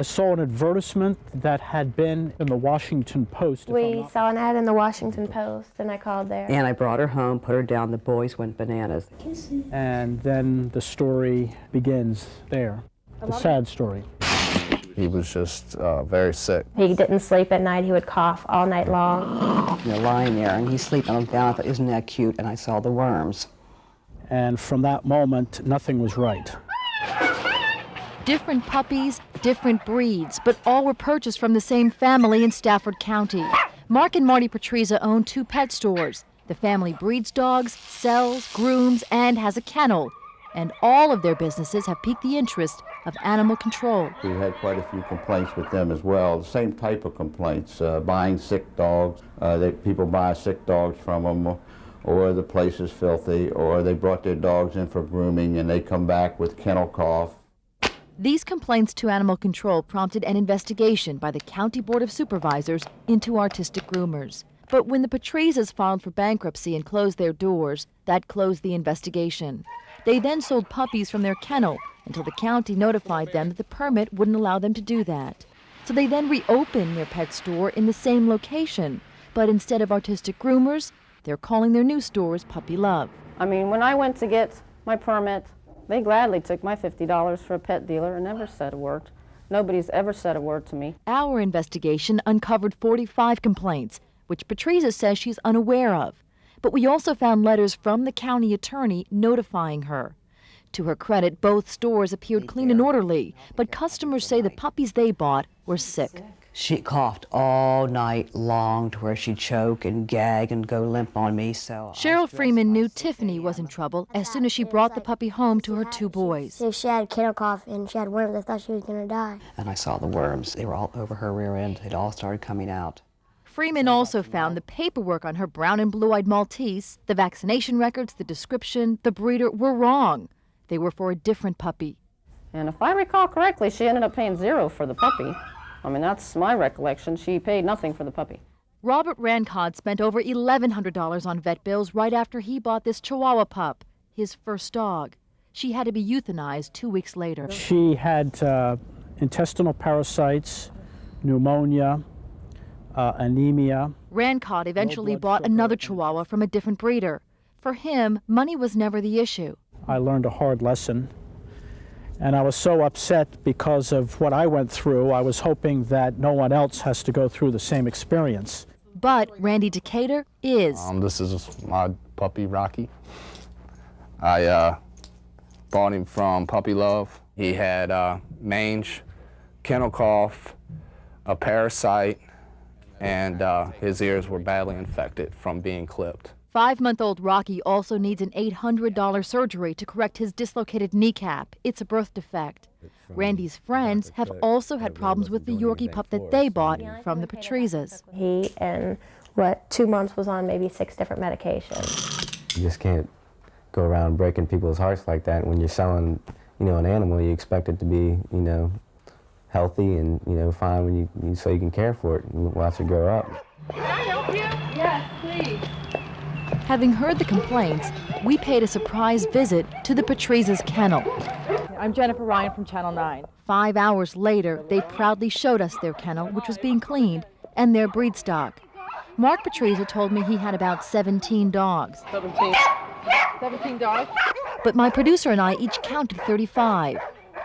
saw an advertisement that had been in the Washington Post. We saw an ad in the Washington Post, and I called there. And I brought her home, put her down, the boys went bananas. And then the story begins there, the sad story. He was just very sick. He didn't sleep at night. He would cough all night long. You're lying there, and he's sleeping. I looked down, I thought, isn't that cute? And I saw the worms. And from that moment, nothing was right. Different puppies, different breeds, but all were purchased from the same family in Stafford County. Mark and Marty Patriza own 2 pet stores. The family breeds dogs, sells, grooms, and has a kennel. And all of their businesses have piqued the interest of animal control. We had quite a few complaints with them as well. The same type of complaints, buying sick dogs. People buy sick dogs from them, or the place is filthy, or they brought their dogs in for grooming and they come back with kennel cough. These complaints to animal control prompted an investigation by the County Board of Supervisors into artistic groomers. But when the Patrizas filed for bankruptcy and closed their doors, that closed the investigation. They then sold puppies from their kennel until the county notified them that the permit wouldn't allow them to do that. So they then reopened their pet store in the same location. But instead of artistic groomers, they're calling their new stores Puppy Love. I mean, when I went to get my permit, they gladly took my $50 for a pet dealer and never said a word. Nobody's ever said a word to me. Our investigation uncovered 45 complaints, which Patriza says she's unaware of. But we also found letters from the county attorney notifying her. To her credit, both stores appeared clean and orderly, but customers say the puppies they bought were sick. She coughed all night long to where she'd choke and gag and go limp on me. So Cheryl Freeman knew Tiffany was in trouble as soon as she brought the puppy home to her 2 boys. So she had kennel cough and she had worms. I thought she was going to die. And I saw the worms. They were all over her rear end. They'd all started coming out. Freeman also found the paperwork on her brown and blue-eyed Maltese, the vaccination records, the description, the breeder were wrong. They were for a different puppy. And if I recall correctly, she ended up paying $0 for the puppy. I mean, that's my recollection. She paid nothing for the puppy. Robert Rancod spent over $1,100 on vet bills right after he bought this Chihuahua pup, his first dog. She had to be euthanized 2 weeks later. She had intestinal parasites, pneumonia, anemia. Rancod eventually bought another Chihuahua from a different breeder. For him, money was never the issue. I learned a hard lesson, and I was so upset because of what I went through. I was hoping that no one else has to go through the same experience. But Randy Decatur is. This is my puppy, Rocky. I bought him from Puppy Love. He had mange, kennel cough, a parasite, and his ears were badly infected from being clipped. 5-month-old Rocky also needs an $800 surgery to correct his dislocated kneecap. It's a birth defect. Randy's friends have also had problems with the Yorkie pup that they bought from the Patrizas. He, in 2 months, was on maybe 6 different medications. You just can't go around breaking people's hearts like that. When you're selling, an animal, you expect it to be, healthy and, fine when you so you can care for it and watch it grow up. Can I help you? Yes, please. Having heard the complaints, we paid a surprise visit to the Patrizas' kennel. I'm Jennifer Ryan from Channel 9. 5 hours later, they proudly showed us their kennel, which was being cleaned, and their breed stock. Mark Patriza told me he had about 17 dogs. 17 dogs? But my producer and I each counted 35.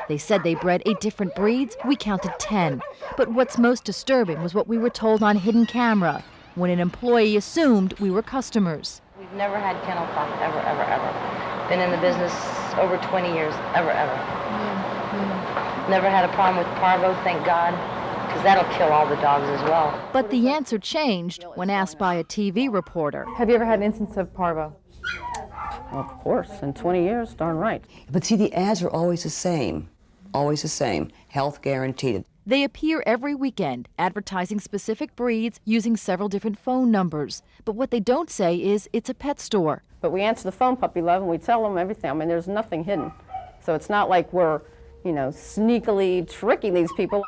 They said they bred 8 different breeds, we counted 10. But what's most disturbing was what we were told on hidden camera, when an employee assumed we were customers. We've never had kennel cough, ever, ever, ever. Been in the business over 20 years, ever, ever. Never had a problem with parvo, thank God, because that'll kill all the dogs as well. But the answer changed when asked by a TV reporter. Have you ever had an instance of parvo? Well, of course, in 20 years, darn right. But see, the ads are always the same, health guaranteed. They appear every weekend, advertising specific breeds using several different phone numbers. But what they don't say is it's a pet store. But we answer the phone, Puppy Love, and we tell them everything. I mean, there's nothing hidden. So it's not like we're, sneakily tricking these people.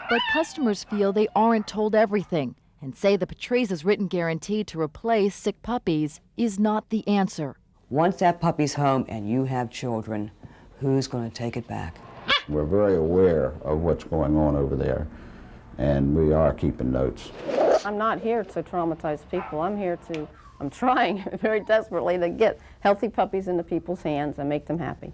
But customers feel they aren't told everything and say the Patrizas' written guarantee to replace sick puppies is not the answer. Once that puppy's home and you have children, who's going to take it back? We're very aware of what's going on over there, and we are keeping notes. I'm not here to traumatize people. I'm trying very desperately to get healthy puppies into people's hands and make them happy.